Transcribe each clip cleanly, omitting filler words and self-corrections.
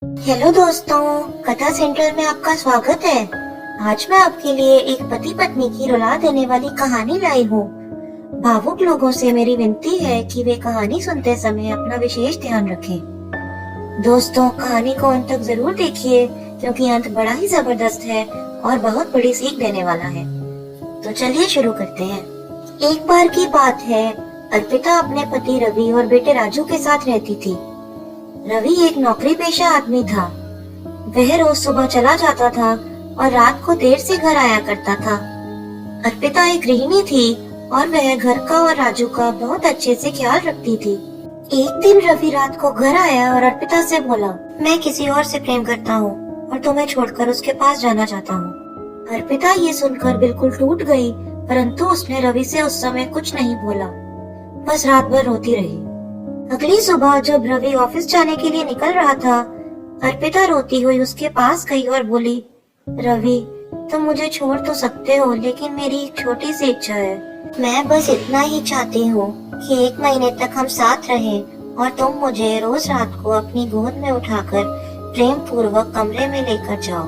Hello दोस्तों, कथा centre में आपका स्वागत है। आज मैं आपके लिए एक पति पत्नी की रुला देने वाली कहानी लाई हूँ। भावुक लोगों से मेरी विनती है कि वे कहानी सुनते समय अपना विशेष ध्यान रखें। दोस्तों, कहानी को अंत तक जरूर देखिए क्योंकि अंत बड़ा ही जबरदस्त है और बहुत बड़ी सीख देने वाला है। तो चलिए शुरू करते हैं। एक बार की बात है, अर्पिता अपने पति रवि और बेटे राजू के साथ रहती थी। रवि एक नौकरी पेशा आदमी था। वह रोज सुबह चला जाता था और रात को देर से घर आया करता था। अर्पिता एक गृहिणी थी और वह घर का और राजू का बहुत अच्छे से ख्याल रखती थी। एक दिन रवि रात को घर आया और अर्पिता से बोला, मैं किसी और से प्रेम करता हूँ और तुम्हें छोड़कर उसके पास जाना चाहता हूँ। अर्पिता ये सुनकर बिल्कुल टूट गई, परंतु उसने रवि से उस समय कुछ नहीं बोला, बस रात भर रोती रही। अगली सुबह जब रवि ऑफिस जाने के लिए निकल रहा था, अर्पिता रोती हुई उसके पास गई और बोली, रवि, तुम मुझे छोड़ तो सकते हो, लेकिन मेरी एक छोटी सी इच्छा है। मैं बस इतना ही चाहती हूँ कि 1 महीने तक हम साथ रहें और तुम मुझे रोज रात को अपनी गोद में उठाकर प्रेम पूर्वक कमरे में लेकर जाओ।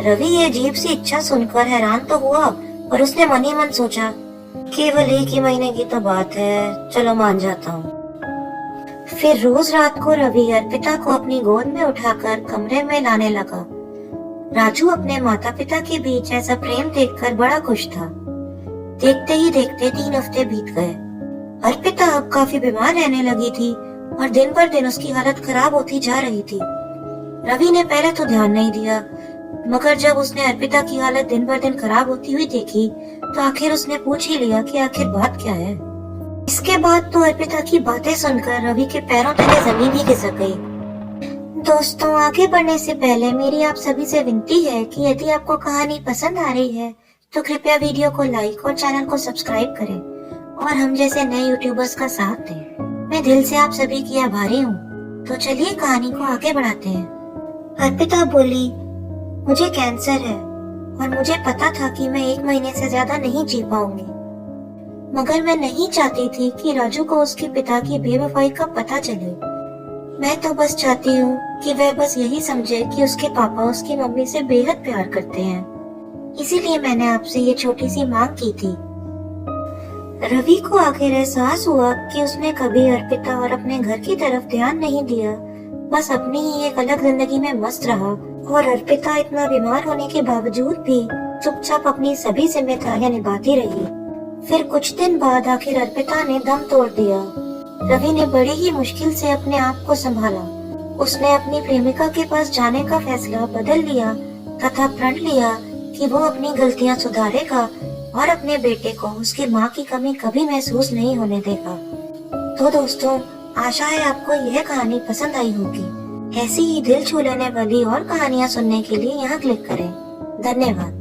रवि ये अजीब सी इच्छा सुनकर हैरान तो हुआ, पर उसने मन ही मन सोचा, केवल 1 ही महीने की तो बात है, चलो मान जाता हूँ। फिर रोज रात को रवि अर्पिता को अपनी गोद में उठाकर कमरे में लाने लगा। राजू अपने माता पिता के बीच ऐसा प्रेम देखकर बड़ा खुश था। देखते ही देखते 3 हफ्ते बीत गए। अर्पिता अब काफी बीमार रहने लगी थी और दिन पर दिन उसकी हालत खराब होती जा रही थी। रवि ने पहले तो ध्यान नहीं दिया, मगर जब उसने अर्पिता की हालत दिन पर दिन खराब होती हुई देखी तो आखिर उसने पूछ ही लिया कि आखिर बात क्या है। इसके बाद तो अर्पिता की बातें सुनकर रवि के पैरों तले जमीन ही खिसक गई। दोस्तों, आगे बढ़ने से पहले मेरी आप सभी से विनती है कि यदि आपको कहानी पसंद आ रही है तो कृपया वीडियो को लाइक और चैनल को सब्सक्राइब करें और हम जैसे नए यूट्यूबर्स का साथ दें। मैं दिल से आप सभी की आभारी हूँ। तो चलिए कहानी को आगे बढ़ाते हैं। अर्पिता बोली, मुझे कैंसर है और मुझे पता था कि मैं 1 महीने से ज्यादा नहीं जी पाऊंगी, मगर मैं नहीं चाहती थी कि राजू को उसके पिता की बेवफाई का पता चले। मैं तो बस चाहती हूँ कि वह बस यही समझे कि उसके पापा उसकी मम्मी से बेहद प्यार करते हैं। इसीलिए मैंने आपसे ये छोटी सी मांग की थी। रवि को आखिर एहसास हुआ कि उसने कभी अर्पिता और अपने घर की तरफ ध्यान नहीं दिया, बस अपनी ही एक अलग जिंदगी में मस्त रहा और अर्पिता इतना बीमार होने के बावजूद भी चुपचाप अपनी सभी जिम्मेदारियां निभाती रही। फिर कुछ दिन बाद आखिर अर्पिता ने दम तोड़ दिया। रवि ने बड़ी ही मुश्किल से अपने आप को संभाला। उसने अपनी प्रेमिका के पास जाने का फैसला बदल लिया तथा प्रण लिया कि वो अपनी गलतियां सुधारेगा और अपने बेटे को उसकी माँ की कमी कभी महसूस नहीं होने देगा। तो दोस्तों, आशा है आपको यह कहानी पसंद आई होगी। ऐसी ही दिल छू लेने वाली और कहानियाँ सुनने के लिए यहाँ क्लिक करें। धन्यवाद।